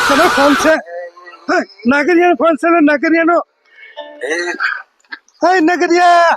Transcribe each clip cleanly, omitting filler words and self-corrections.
તમે ફોન છે નાગરિયાનો ફોન છે નાગરિયાનો હે નગરિયા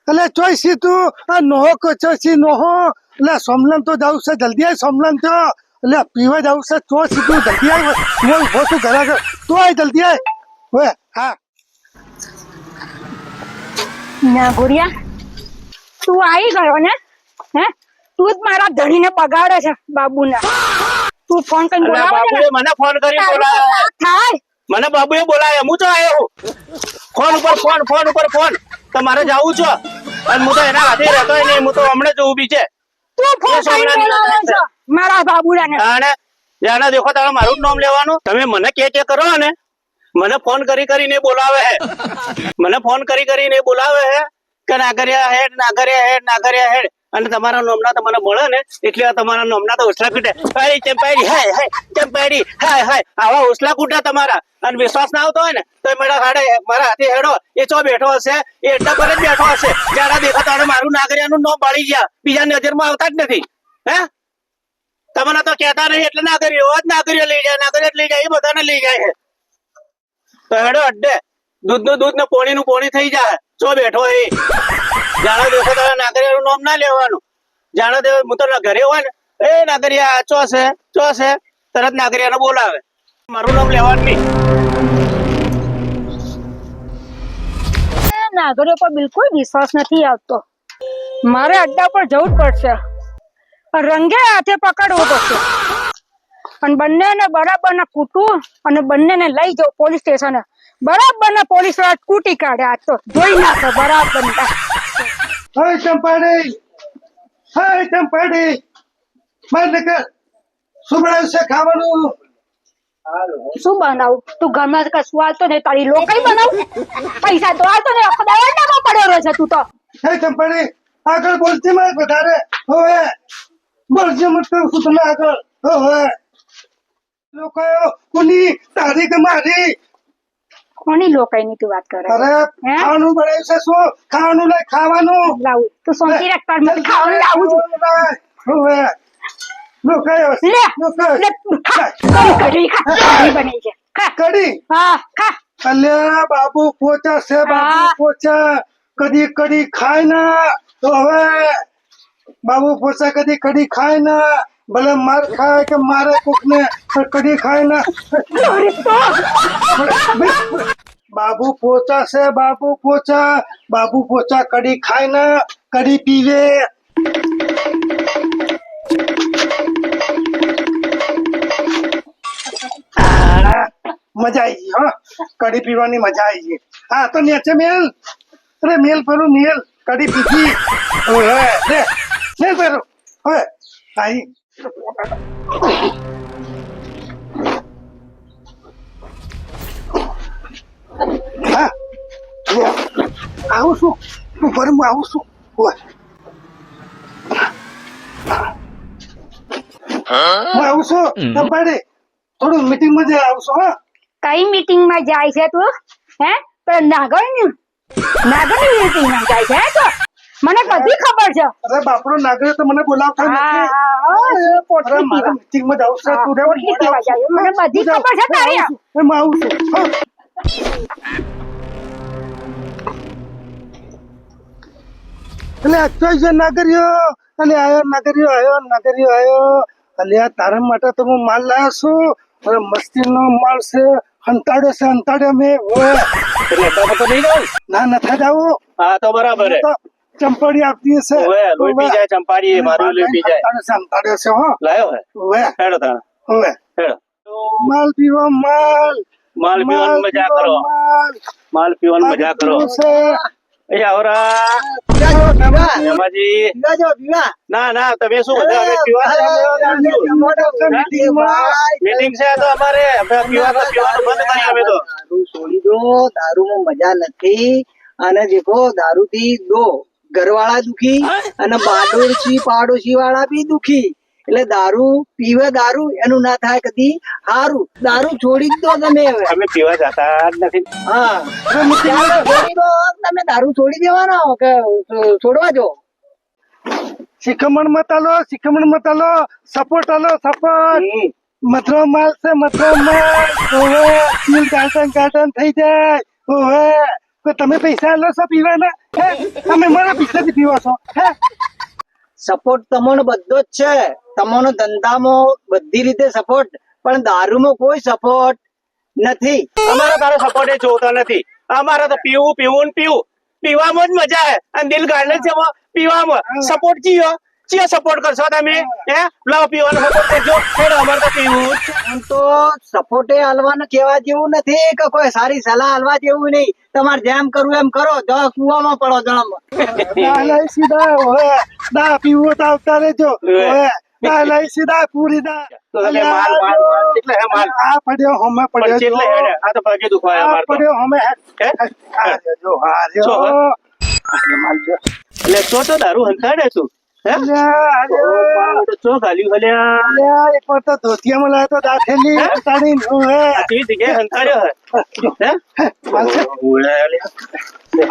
એટલે ચોઈસી તું આ નોહો ચોઈસી નોહો એટલે સોમલન તો જાવ છે જલ્દી આય સોમલન તો એટલે પીવા જાવ છે ચોઈસી તું જલ્દી આય હું ઉભો છું ઘરે આગળ તું આય જલ્દી આય હવે હા ના ગોરિયા તું આવી ગયો ને હે તું જ મારા ધણીને બગાડે છે બાબુના તું ફોન કરીને બોલાવે બાબુએ મને ફોન કરી બોલાવ્યો થાય મને બાબુએ બોલાવ્યો હું તો આવ્યો ફોન ઉપર ફોન તમારે જાવું છો અને હું તો એના હાથે રહેતો નહીં હું તો હમણાં જ ઊભી છે તું ફોન કરીને બોલાવે છે મારા બાબુડાને અને જાણે દેખો તારે મારું જ નામ લેવાનું તમે મને કે કરો ને મને ફોન કરીને બોલાવે હે મને ફોન કરીને બોલાવે હે કે નાગરિયા હેડ અને તમારા નામના તમને મળે ને એટલે તમારા નામના તો ઉછલા કૂટે ચંપાડી હાય ચંપાડી હાય આવા ઉછલા કૂટા તમારા અને વિશ્વાસ ના આવતો હોય ને તો મારા હાથે હેડો એ ચો બેઠો હશે એ એટલા પર જ બેઠો હશે જયારે દેખો તારે મારું નાગરિયાનું નામ પાડી ગયા બીજા નજરમાં આવતા જ નથી હે તમને તો કહેતા નહીં એટલે નાગરિયો લઈ જાય એ બધાને લઈ જાય છે તો હેડો અડ્ડે દૂધ ને પોણી થઈ જાય ચો બેઠો એ જાણો દેખો તારે નાગરિયાનું નામ ના લેવાનું જાણો દે હું તો ઘરે હોય ને એ નાગરિયા ચો છે તરત નાગરિયાને બોલાવે મારું નામ લેવાનું નહીં નાગરિકો પર બિલકુલ વિશ્વાસ નથી આવતો મારે અડ્ડા પર જવું જ પડશે રંગે હાથે પકડવો પડશે અને બંનેને બરાબર ના કૂટવું અને બંનેને લઈ જાવ પોલીસ સ્ટેશને બરાબર ના પોલીસ વાળા કૂટી કાઢે આ તો જોઈ નાખે બરાબર હે ચંપાડી મને કે શું બનાવ્યું છે ખાવાનું શું બનાવું તું ઘરમાં કશું હાલતો નહીં તારી લોકઈ બનાવું પૈસા તો હાલતો નહીં આખો દાડામાં પડ્યો રહે છે તું તો હે ચંપાડી આગળ બોલતી માં વધારે હવે બોલજે મત કરું છું તમે આગળ હવે લોકો કોની તારી કે મારી કોની લોકઈ ની તું વાત કરે અરે ખાવાનું બનાવ્યું છે શું ખાવાનું લઈ ખાવાનું લાવું તું શાંતિ રાખ તાર મને ખાવાનું લાવું છું હવે લોકાયો લે કઢી બની છે ખા કડી હા ખા અલ્યા બાબુ પોચા છે બાબુ પોચા કદી ખાય ના તો હવે બાબુ પોચા કદી ખાય ના ભલે માર ખાય કે મારે કોક ને કદી ખાય ના બાબુ પોચા છે બાબુ પોચા કડી ખાય ના કડી પીવે મજા આવી ગઈ હા કડી પીવાની મજા આવી ગઈ હા તો નેચે મેલ અરે મેલ ભરું મેલ કડી પીધી હવે લે મેલ ભરું હવે આઈ હા આવું છું હું આવું છું હું આવું છું તમારે થોડું મીટિંગ માં જઈ આવશો હા કઈ મીટિંગ માં જાય છે તું હે તો નાગરની મીટિંગ માં જાય છે તો મને બધી ખબર છે અરે બાપરો નાગર તો મને બોલાવતા નથી અરે મારે મીટિંગ માં જાવ છે તું રેવ મને બધી ખબર છે તારી હું આવું છું એટલે અત્યારે નાગરિયો અને આયો એટલે તારા માટે તો હું માલ લાવ્યો છું અરે મસ્તી નો માલ છે અંતાડ્યો મેં એટલે તો નહીં જાવ ના નથી જવું હા તો બરાબર ચંપાડી આપતી છે લોહી પી જાય ચંપાડી મારું લોહી પી જાય અંતાડ્યો છે હો લાયો હે ઓવે હેડો તાણ ઓવે હેડો માલ પીવા માલ પીવાની મજા કરો માલ પીવાની મજા કરો એ આવરા જમાજી ના તમે શું બધા મીટિંગ છે તો અમારે પીવાનું બંધ કરી અમે તો દારૂ છોડી દો દારૂમાં મજા નથી અને દેખો દારૂ થી દો ઘરવાળા દુખી અને પાડોશી વાળા બી દુખી એટલે દારૂ પીવે દારૂ એનું ના થાય કદી હારું દારૂ છોડી દો તમે અમે પીવા જતા જ નથી હા છોડી દો તમે દારૂ છોડી દેવાના કે છોડવા જો શિખમણ મત આલો સપોર્ટ આલો સપોર્ટ મથરો માલ છે મથરો માલ ઓવે તીલ ગાર્ડન થઈ જાય ઓવે તો તમે પૈસા લો છો પીવાના હે તમે મારા પૈસાથી પીવો છો હે સપોર્ટ તમને બધો જ છે, તમને ધંધામાં બધી રીતે સપોર્ટ, પણ દારૂમાં કોઈ સપોર્ટ નથી. અમારો તારો સપોર્ટ એ જોતો નથી. અમારે તો પીવું પીવું ને પીવું, પીવામાં જ મજા આવે. અને દિલ ગાર્ડન છે એમાં પીવામાં સપોર્ટ ચિયો સપોર્ટ કરશો તમે? હે લાવ પીવાનો સપોર્ટ કરજો. અમારે તો પીવું જ છે. આમ તો સપોર્ટે હાલવાનું કહેવા જેવું નથી કે કોઈ સારી સલાહ હાલવા જેવું નહીં. તમારે જેમ કરવું એમ કરો, જો કુવામાં પડો જળમાં. લઈ સીધા ઓવે દા પીવો તો આવતા રહેજો ઓવે દા લઈ સીધા પૂરી દા તો તમે માલ કેટલે હે માલ? આ પડ્યો હમે પણ પડ્યો કેટલે જો. હેડે? આ તો પગે દુખાય આ અમારે તો. પડ્યો હમે હે? આ જો આ જો, રહ્યો આ માલ જો એટલે તો દારૂ હંતાડે તું? હે અલ્યા, અલ્યા. ચો ગાલ્યું હલ્યા? અલ્યા, એક વાર તો ધોતિયામાં લાવ્યો તો દાખેલી ઉતારીને ઓવે આ કેવી જગ્યાએ હંતાડ્યો હે? માલ છે ઓલે હલ્યા.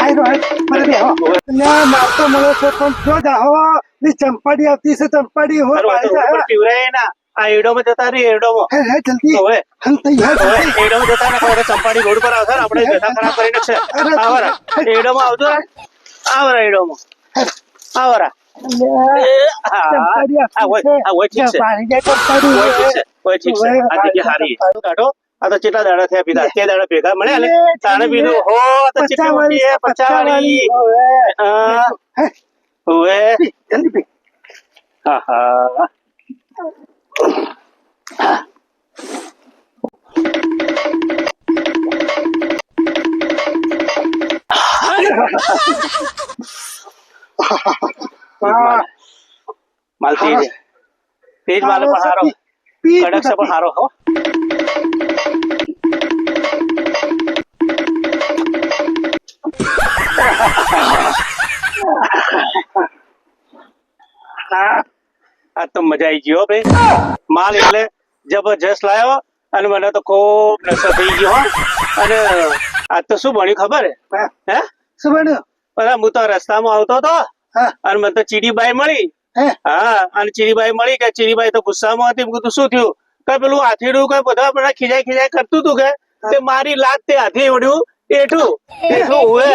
આઈ રો મને બેહો અલ્યા માર તો મળે છે પણ જો જાહો ની ચંપાડી આવતી છે ચંપાડી હો તારું આ તો ઉપર પીવરાય ના. આ એડોમાં જતા રહી એડોમાં. હે જલ્દી હવે હમ તૈયાર હવે જલ્દી એડોમાં જતા ને કોઈ ચંપાડી રોડ પર આવશે ને આપણે બેઠા ખરાબ કરી નાખશે. આવરા એડોમાં આવજો ને. આવરા એડોમાં આવરા. ચંપાડી આ હોય ઠીક છે. પાણી જાય ચંપાડી હોય ઠીક છે. હોય ઠીક છે. આ જગ્યા હારી કાઢો. આ તો કેટલા દાડા થયા પીધા? તે દાડા ભેગા મળ્યા ને તાણે પીધું હો. આ તો કેટલી મોટી હે? 50 વાળી. હવે જલ્દી પી હા હા માલ તેજ માલ પણ હારો પી કડક છે પણ હારો હો. આ તો મજા આવી ગયો ભાઈ. માલ એટલે જબરજસ્ત લાયો અને મને તો ખૂબ નશો થઈ ગયો હો. અને આજ તો શું બન્યું ખબર હે? શું બન્યું બધા હું તો રસ્તામાં આવતો હતો હા અને મને તો ચીડીબાઈ મળી. હે હા અને ચીડીબાઈ મળી કે ચીડીબાઈ તો ગુસ્સામાં હતી. મેં કીધું શું થયું? કઈ પેલું હાથીડું કઈ બધા મને ખીજાય કરતું હતું કે તે મારી લાત તે હાથી વળ્યું એઠું ઉવે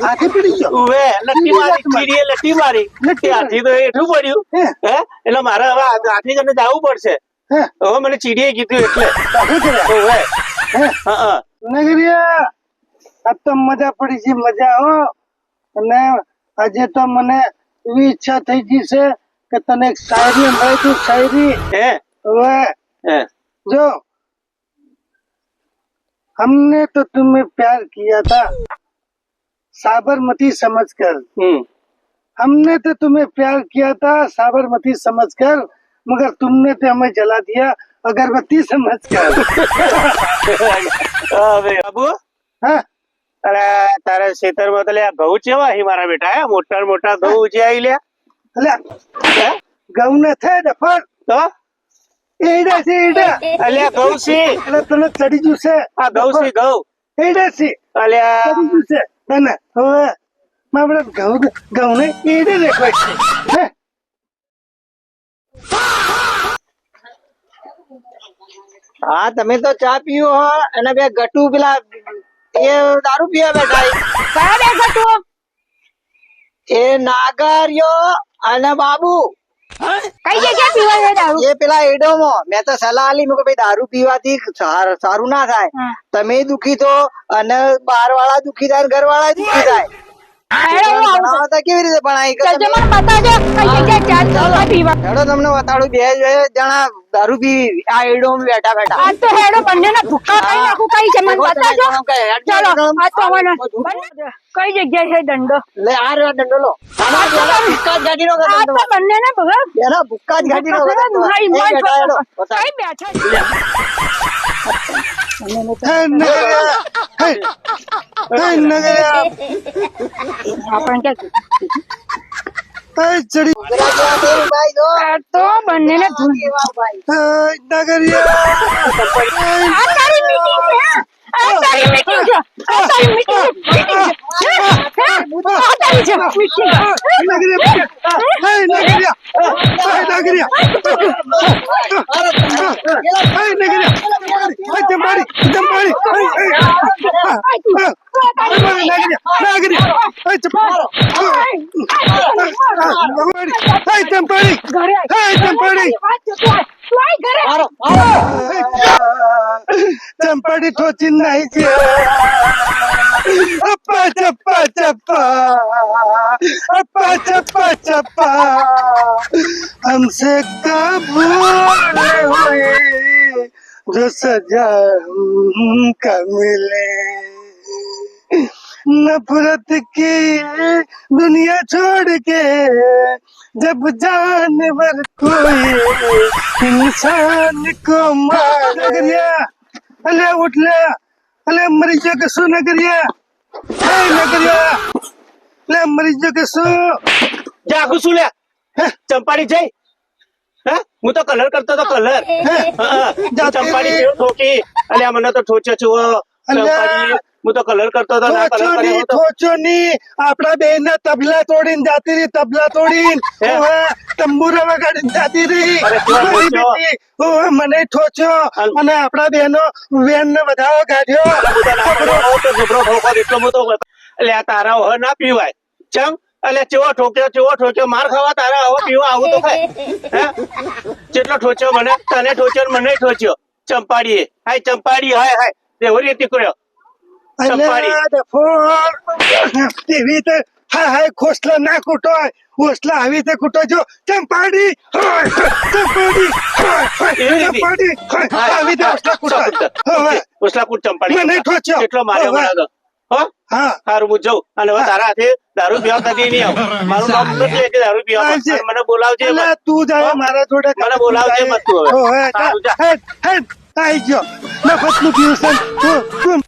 હાથી પડી ગયો ઉવે લટ્ટી મારી ચીડીએ લટ્ટી મારી તે હાથી તો એઠું પડ્યું. હે હે એટલે મારે હવે હાથી કરીને જવું પડશે. હે હવે મને ચીડીએ કીધું એટલે દાખલ કર્યા ઉવે હે હા નગરિયા આ તો મજા પડી છે મજા હો અને આજે તો મને એવી ઈચ્છા થઈ ગઈ છે કે તને એક શાયરી મળી તું શાયરી હે હવે હે जो हमने तो तुम्हें प्यार किया था साबरमती समझकर हमने तो तुम्हें प्यार किया था साबरमती समझकर मगर तुमने तो हमें जला दिया अगरबत्ती समझकर બાબુ हाँ અરે તારા ખેતરમાં તો લે આ ઘઉં ચેવા અહીં મારા બેટા? હે મોટા મોટા ઘઉં ઉજ્યા આવી લ્યા. अल्या હે गऊ ने थे डफर તો एडा से एडा અલ્યા ઘઉં છે. अरे तने चढ़ी जू से આ ઘઉં છે ઘઉં. एडा से અલ્યા चढ़ी जू से तने होवे मावड़ा गऊ गऊ ने एडे देखो है હા તમે તો ચા પીવો હો અને બે ગટુ પેલા એ દારૂ પીવા બેઠા કયા બે ગટુ? એ નાગરિયો અને બાબુ કઈ જગ્યાએ પીવા જાય દારૂ? એ પેલા એડોમાં મેં તો સલાહ આલી મેં કે ભાઈ દારૂ પીવાથી સારું ના થાય. હા. તમે દુખી થો અને બહાર વાળા દુખી થાય ઘર વાળા દુખી થાય. હેડો હું આવું છું. ભણાવતા કેવી રીતે ભણાય કે ચાલજો તમે- મને બતાવજો કઈ જગ્યાએ ચાલ પીવા. હેડો તમને બતાડું બે જણા દારૂ પી આ એડોમાં બેઠા બેઠા આજ તો હેડો બંનેના ભૂક્કા ખાઈ નાખું. કઈ છે મને બતાવજો. ચાલો આજ તો હવે કઈ જગ્યાએ છે દંડો? લે આ રહ્યો દંડો લો આના પેલા ભૂક્કા જ ગાડી નો આજ દંડો તો બંનેને ભગા એના ભૂક્કા જ ગાડી નો દંડો ભાઈ એ બેઠા હેડો બતાવો. કઈ બેઠા है नगरिया है नगरिया આપણે ક્યાં चढ़ी ગુજરાતીમાં તેરું ભાઈ જો આ તો બંનેને ધૂળ કેવા ભાઈ नगरिया આ તારી મીટિંગ છે આ તારી મીટિંગ છે આ તારી મીટિંગ છે આ તારી છે મીટિંગ नगरिया है नगरिया है नगरिया है ચંપાડી ઘરે ચંપાડી મારો મારો ચંપાડી ઠોચી નહીં છે અપ્પા ચપ્પા ચપ્પા અપ્પા ચપ્પા ચપ્પા हमसे कब भूल हुई जो सजा का मिले नफरत की दुनिया छोड़ के जब जानवर कोई इंसान को मार नगरिया अले उठ ले अले मरी जो के सो नगरिया नगरिया ले मरी जो के सो જા ઘુસું લે ચંપાડી જઈ હે હું તો કલર કરતો તો કલર ચંપાડી કેવું ઠોકી અલ્યા મને તો ઠોચ્યો છો ચંપાડી હું તો કલર કરતો તો ના કલર કર્યો હતો થોચોની આપડા બેન ના તબલા તોડીને જાતી રહી તબલા તોડીને તંબુરા વગાડીને જાતી રહી અરે કેવો ઠોચ્યો? મને ઠોચ્યો અને આપડા બેનો વેન ને વધાવો કાઢ્યો જબરો ઠોકો એટલો મોટો અલ્યા તારા હવે ના પીવાય ચમ અલ્યા ચેવો ઠોક્યો માર ખાવા તારા હવે પીવા આવું તો ખાય હે જેટલો ઠોચ્યો મને તને ઠોચ્યો ને મને ઠોચ્યો ચંપાડીએ હાય ચંપાડી હાય હાય દેવરી હતી કર્યો ટીવી તે હાય હાય ખોસલા ના કૂટો હોસલા આવી રીતે કૂટો જો ચંપાડી ચંપાડી ચંપાડી આવી રીતે હોસલા કૂટો ઉસલાપુર ચંપાડી મને ઠોચ્યો કેટલો માર્યો મને તો હો હા સારું હું જઉં અને હવે તારા હાથે દારૂ પીવા કદી નહીં આવું મારું નામ નથી લે કે દારૂ પીવા આવજે. મને બોલાવજે એટલે મત. તું જાય મારા જોડે મને બોલાવજે મત તું હવે. સારું, જા. આઈ ગયો મફતનું પીવું છે તું